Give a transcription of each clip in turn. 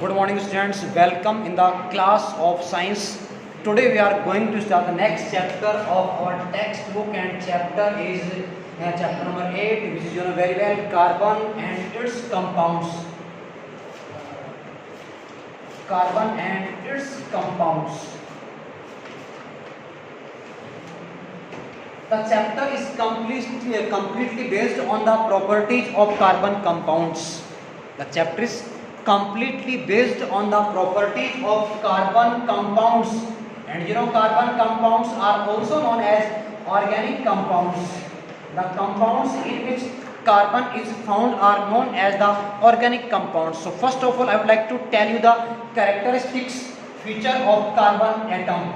Good morning students, welcome in the class of science. Today we are going to start the next chapter of our textbook, and chapter is chapter number 8, which is very well, carbon and its compounds. Carbon and its compounds. The chapter is completely based on the properties of carbon compounds. The chapter is completely based on the properties of carbon compounds, and carbon compounds are also known as organic compounds. The compounds in which carbon is found are known as the organic compounds. So first of all, I would like to tell you the characteristics feature of carbon atom.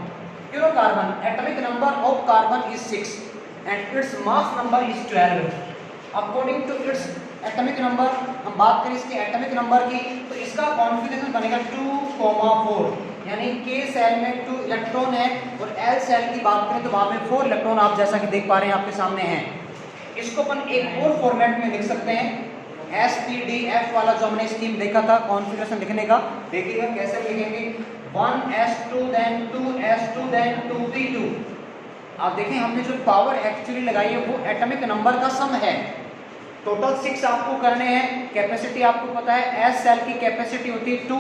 Carbon atomic number of carbon is 6 and its mass number is 12. According to its atomic number, हम बात करें इसके atomic number की, तो इसका configuration बनेगा 2,4, यानी के सेल में 2 इलेक्ट्रॉन है और एल सेल की बात करें तो वहां में 4 इलेक्ट्रॉन आप जैसा कि देख पा रहे हैं आपके सामने हैं। इसको अपन एक और फॉर्मेट में लिख सकते हैं, SPDF वाला जो हमने स्कीम देखा था कॉन्फिगरेशन लिखने का, देखिएगा कैसे लिखेंगे 1s2 then 2s2 then 2p2। आप देखें हमने जो पावर एक्चुअली लगाई है वो एटॉमिक नंबर का सम है। टोटल 6 आपको करने हैं। कैपेसिटी आपको पता है, एस सेल की कैपेसिटी होती है 2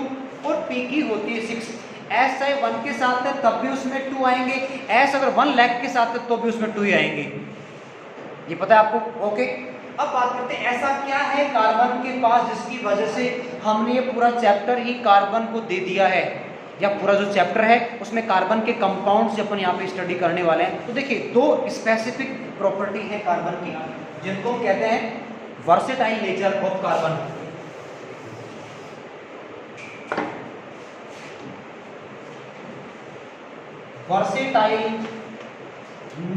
और पी की होती है 6। एस चाहे 1 के साथ है तब भी उसमें 2 आएंगे, एस अगर 1 लाख के साथ है तो भी उसमें 2 ही आएंगे। ये पता है आपको? ओके, अब बात करते हैं ऐसा क्या है कार्बन के पास जिसकी वजह से हमने ये पूरा चैप्टर ही कार्बन को दे दिया है, या पूरा जो चैप्टर है उसमें कार्बन के कंपाउंड्स अपन यहाँ पे स्टडी करने वाले हैं। तो देखिए 2 स्पेसिफिक प्रॉपर्टी है कार्बन की जिनको कहते हैं versatile nature of carbon. Versatile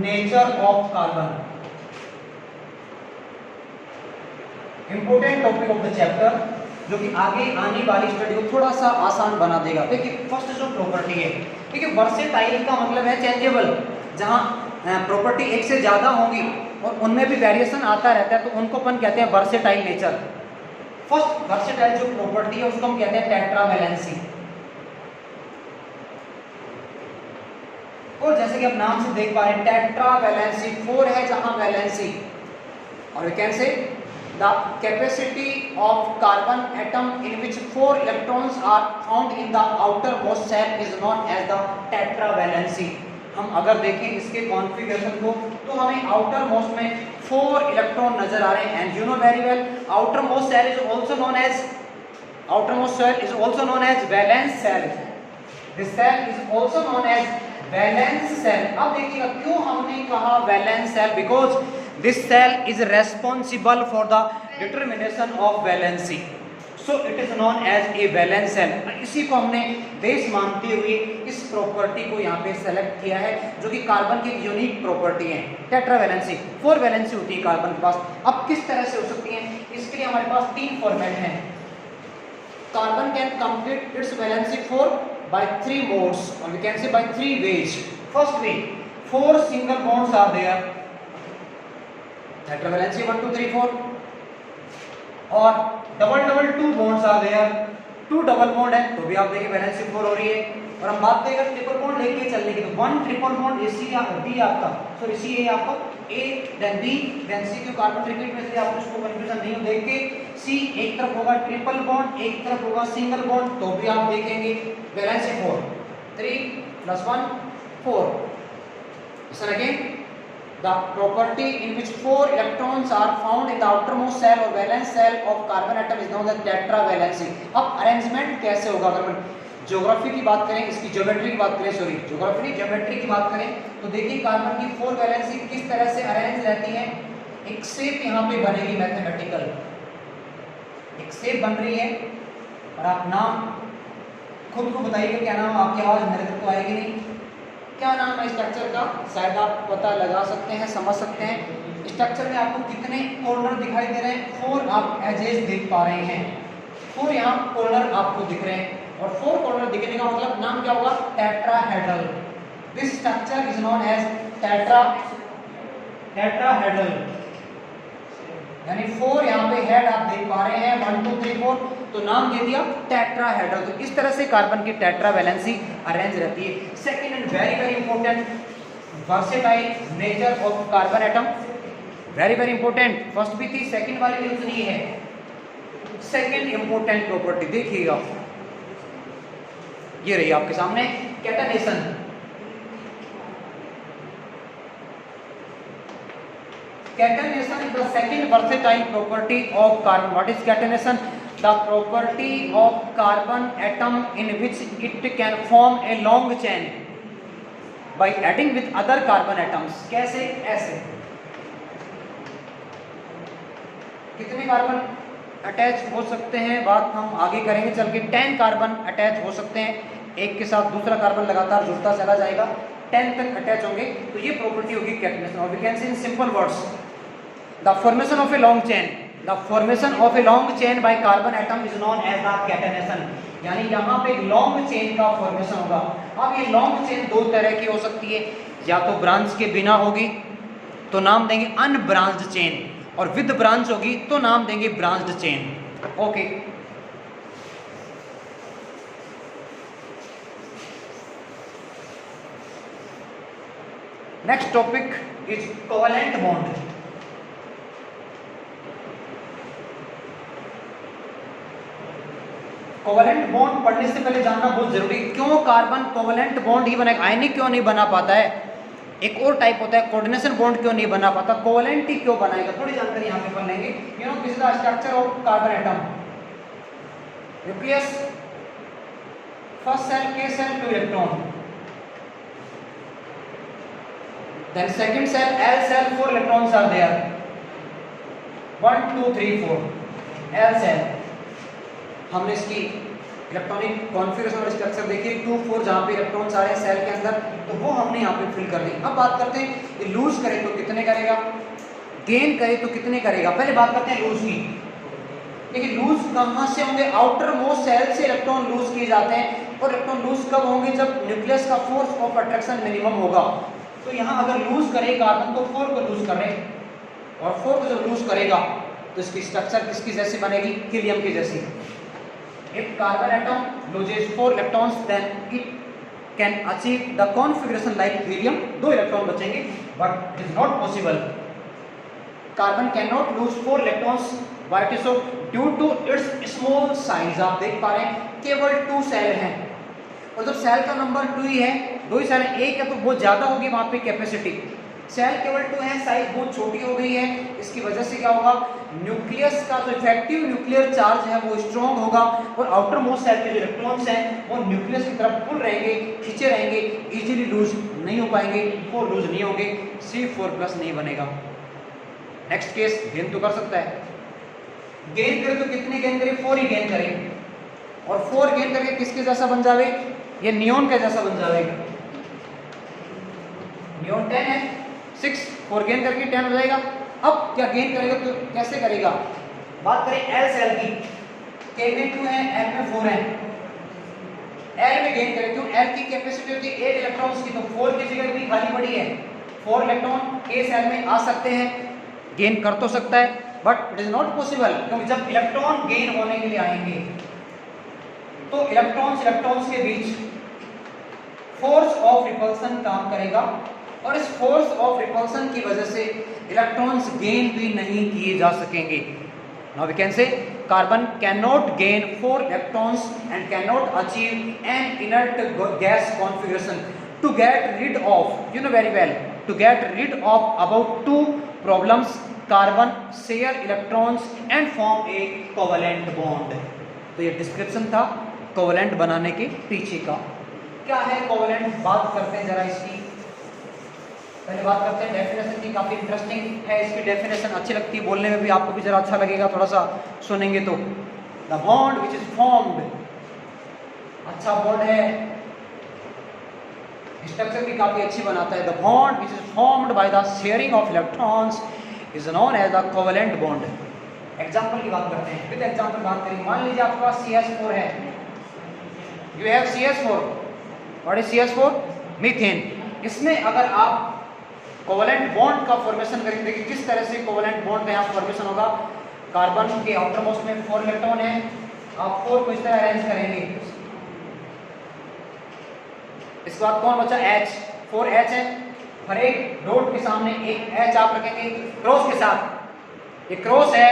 nature of carbon important topic of the chapter, जो कि आगे आने वाली स्टडी को थोड़ा सा आसान बना देगा। देखिए फर्स्ट जो प्रॉपर्टी है, देखिए वर्सेटाइल का मतलब है चेंजेबल, जहां प्रॉपर्टी एक से ज्यादा होंगी और उनमें भी वेरिएशन आता रहता है तो उनको अपन कहते हैं वर्सेटाइल नेचर। फर्स्ट वर्सेटाइल जो प्रॉपर्टी है उसको हम कहते हैं टेट्रावैलेंसी। और जैसे कि आप नाम से देख पा रहे हैं टेट्रावैलेंसी 4 है जहां वैलेंसी, और we can say the capacity of carbon atom in which 4 electrons are found in the outermost shell is known as the tetravalency. हम अगर देखें इसके कॉन्फ़िगरेशन को तो हमें आउटर मोस्ट में 4 इलेक्ट्रॉन नजर आ रहे हैं, and you know very well outermost shell is also known as valence shell. This shell is also known as valence shell. अब देखिएगा क्यों हमने कहा valence shell, because this shell is responsible for the determination of valency, so it is known as a valence shell. इसी को हमने base मानते हुए इस प्रॉपर्टी को यहाँ पे सेलेक्ट किया है, जो कि कार्बन की यूनिक प्रॉपर्टी है। टेट्रावैलेंसी 4 वैलेंसी होती है कार्बन के पास। अब किस तरह से हो सकती है, इसके लिए हमारे पास 3 फॉर्मेट हैं। Carbon can complete its valency 4 by 3 modes, और we can say by 3 ways. First way, 4 single bonds are there, tetravalency 1 2 3 4, और डबल 2 बॉन्ड्स आ गया, 2 डबल बॉन्ड है तो भी आप देखिए वैलेंसी 4 हो रही है। और हम बात करेंगे ट्रिपल बॉन्ड लेके चलने की, तो 1 ट्रिपल बॉन्ड AC या B आपका, सॉरी C है आपका, A then B then C, क्यों कार्बन रिपीट में इसलिए आपको इसको कंफ्यूजन नहीं हो। देख के C एक तरफ होगा ट्रिपल बॉन्ड, एक तरफ होगा सिंगल बॉन्ड, तो भी आप देखेंगे valency 4, 3 + 1 4। Sir again the property in which 4 electrons are found in the outermost shell or valence shell of carbon atom is known as tetravalency। अब अरेंजमेंट कैसे होगा, अगर ज्योग्राफी की बात करें, इसकी ज्योमेट्री की बात करें, सॉरी ज्योग्राफी नहीं ज्योमेट्री की बात करें, तो देखिए कार्बन की 4 वैलेंसी किस तरह से अरेंज रहती है। एक शेप यहाँ पे बनेगी मैथमेटिकल, एक शेप बन रही है, और आप नाम खुद को बताइएगा क्या नाम, आपकी आवाज मेरे तक तो आएगी नहीं, क्या नाम है स्ट्रक्चर का, शायद आप पता लगा सकते हैं, समझ सकते हैं। स्ट्रक्चर में आपको कितने कॉर्नर दिखाई दे रहे हैं, 4 आप एजेस देख पा रहे हैं, 4 यहाँ कॉर्नर आपको दिख रहे हैं, और 4 कॉर्नर दिखने का मतलब नाम क्या होगा, tetrahedral. This structure is known as tetrahedral, यानी 4 यहाँ पे हेड आप देख पा रहे हैं, 1 2 3 4, तो नाम दे दिया टेट्राहेड्रल। तो इस तरह से कार्बन की टेट्रा वैलेंसी अरेंज रहती है। Second and very very important, versatile nature of carbon atom, very very important. First भी थी, सेकंड वाली न्यूज नहीं है। सेकंड इंपॉर्टेंट प्रॉपर्टी देखिएगा, ये रही आपके सामने, catenation. Catenation is the second versatile property of carbon. What is catenation? The property of carbon atom in which it can form a long chain by adding with other carbon atoms. कैसे? ऐसे। कितने carbon attach हो सकते हैं, बात हम आगे करेंगे चल के। 10 कार्बन अटैच हो सकते हैं, एक के साथ दूसरा कार्बन लगातार जुड़ता चला जाएगा, 10 तक अटैच होंगे। तो ये प्रॉपर्टी होगी कैटनेशन। और we can see in simple words, the formation of a long chain, the formation of a long chain by carbon atom is known as the catenation. यानी यहाँ पे लॉन्ग चेन का formation होगा। अब ये long chain दो तरह की हो सकती है, या तो ब्रांच के बिना होगी तो नाम देंगे अनब्रांच्ड चेन, और विद ब्रांच होगी तो नाम देंगे branched chain. Okay, next topic is covalent bond. Covalent bond पढ़ने से पहले जानना बहुत जरूरी, क्यों कार्बन कोवेलेंट बॉन्ड ही बनाएगा, आयनिक क्यों नहीं बना पाता है। एक और टाइप होता है कोऑर्डिनेशन बॉन्ड, क्यों नहीं बना पाता, कोवेलेंट ही क्यों बनाएगा, थोड़ी जानकारी यहाँ पे पढ़ लेंगे। You know this is the structure of carbon atom, nucleus, first shell K cell 2 electron, then second cell L cell 4 electrons are there, 1 2 3 4 L cell। हमने इसकी इलेक्ट्रॉनिक कॉन्फ़िगरेशन और स्ट्रक्चर देखी 2 4 जहाँ पे इलेक्ट्रॉन्स आ रहे हैं सेल के अंदर, तो वो हमने यहाँ पे फिल कर दी। अब बात करते हैं लूज करे तो कितने करेगा, गेन करे तो कितने करेगा। पहले बात करते हैं लूज की। देखिए लूज कहाँ से होंगे, आउटर मोस्ट सेल से इलेक्ट्रॉन लूज किए जाते हैं। और इलेक्ट्रॉन लूज कब होंगे, जब न्यूक्लियस का फोर्स ऑफ अट्रैक्शन मिनिमम होगा। तो यहाँ अगर लूज करे कार्बन को 4 को लूज कर रहे, और 4 को जब लूज करेगा तो इसकी स्ट्रक्चर किसकी जैसी बनेगी, हीलियम की जैसी। If carbon atom loses 4 electrons, then it can achieve the configuration like helium. 2 electron बचेंगे, but it is not possible. Carbon cannot lose 4 electrons. Why it is so? Due to its small size. आप देख पा रहे हैं केवल 2 cell हैं, और जब सेल का नंबर 2 ही है, 2 ही सेल है, एक है तो बहुत ज्यादा होगी वहां पे कैपेसिटी। सेल केवल 2 है, साइज बहुत छोटी हो गई है, इसकी वजह से क्या होगा, न्यूक्लियस का जो इफेक्टिव न्यूक्लियर चार्ज है वो स्ट्रॉन्ग होगा, और आउटर मोस्ट सेल के जो इलेक्ट्रॉन्स हैं वो न्यूक्लियस की तरफ पुल रहेंगे, खींचे रहेंगे, इजीली लूज नहीं हो पाएंगे, 4 लूज नहीं होंगे, C4+ नहीं बनेगा। नेक्स्ट केस, गेन तो कर सकता है, गेन करे तो कितने गेन करे, 4 ही गेन करे, और 4 गेन करके किसके जैसा बन जावे, ये नियोन के जैसा बन जावे। नियोन 10 है, 6 4 गेन करके 10 हो जाएगा। अब क्या गेन करेगा तो कैसे करेगा, बात करें एल सेल की, K में 2 है, L में 4 है, L में गेन करें, क्यों, L की कैपेसिटी होती है 8 इलेक्ट्रॉन्स की, तो 4 की जगह भी खाली पड़ी है, 4 इलेक्ट्रॉन K सेल में आ सकते हैं, गेन कर तो सकता है, but it is not possible, क्योंकि जब इलेक्ट्रॉन गेन होने के लिए आएंगे तो इलेक्ट्रॉन्स के बीच फोर्स ऑफ रिपल्सन काम करेगा, और इस फोर्स ऑफ रिपल्सन की वजह से इलेक्ट्रॉन्स गेन भी नहीं किए जा सकेंगे। Now we can say carbon can not gain 4 electrons and can not achieve an inert gas configuration to get rid of, you know very well, to get rid of about 2 problems, carbon share electrons and form a covalent bond. तो ये description था covalent बनाने के पीछे का। क्या है covalent, बात करते हैं जरा इसकी। पहले बात करते हैं डेफिनेशन की, काफ़ी इंटरेस्टिंग है इसकी डेफिनेशन, अच्छी लगती है बोलने में भी, आपको भी जरा अच्छा लगेगा थोड़ा सा सुनेंगे तो। The bond which is formed, अच्छा बॉन्ड है, स्ट्रक्चर भी काफ़ी अच्छी बनाता है। The bond which is formed by the sharing of electrons is known as the covalent bond. Example की बात करते हैं, विद एग्जाम्पल बात करेंगे। मान लीजिए आपके पास CH4 है, you have CH4, what is CH4, methane. इसमें अगर आप कोवेलेंट बॉन्ड का फॉर्मेशन करेंगे, देखिए किस तरह से कोवेलेंट बॉन्ड का यहाँ फॉर्मेशन होगा। कार्बन के आउटर मोस्ट में 4 इलेक्ट्रॉन है, आप 4 को इस तरह अरेंज करेंगे। इसके बाद कौन बचा? H, 4H है, हर एक डॉट के सामने एक H आप रखेंगे क्रॉस के साथ। ये क्रॉस है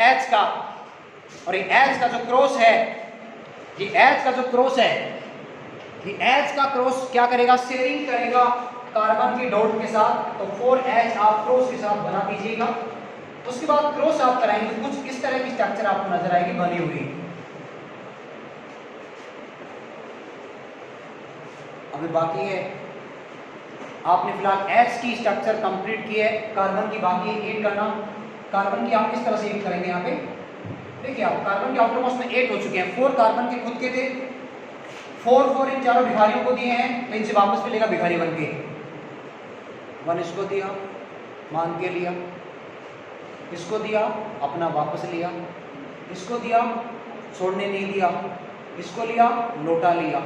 H का, और ये H का जो क्रॉस है, ये H का जो क्रॉस है, ये H का क्रॉस क्या करेगा? शेयरिंग करेगा कार्बन की डॉट के साथ। तो 4H आप क्रॉस के साथ बना दीजिएगा। उसके बाद क्रॉस आप कराएंगे तो कुछ इस तरह की स्ट्रक्चर आपको नजर आएगी बनी हुई। अभी बाकी है, आपने फिलहाल H की स्ट्रक्चर कंप्लीट की है, कार्बन की बाकी है 8 करना। कार्बन की आप किस तरह से 8 करेंगे? यहाँ पे देखिए, आप कार्बन के आउटर मोस्ट में 8 हो चुके हैं। 4 कार्बन के खुद के थे, 4 इन चारों भिखारियों को दिए हैं, तो इनसे वापस मिलेगा भिखारी बन के। 1 इसको दिया, मान के लिया, इसको दिया, अपना वापस लिया, इसको दिया, छोड़ने नहीं दिया, इसको लिया, लोटा लिया।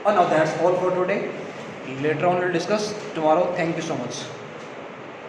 And now that's all for today. Later on we'll discuss tomorrow. Thank you so much.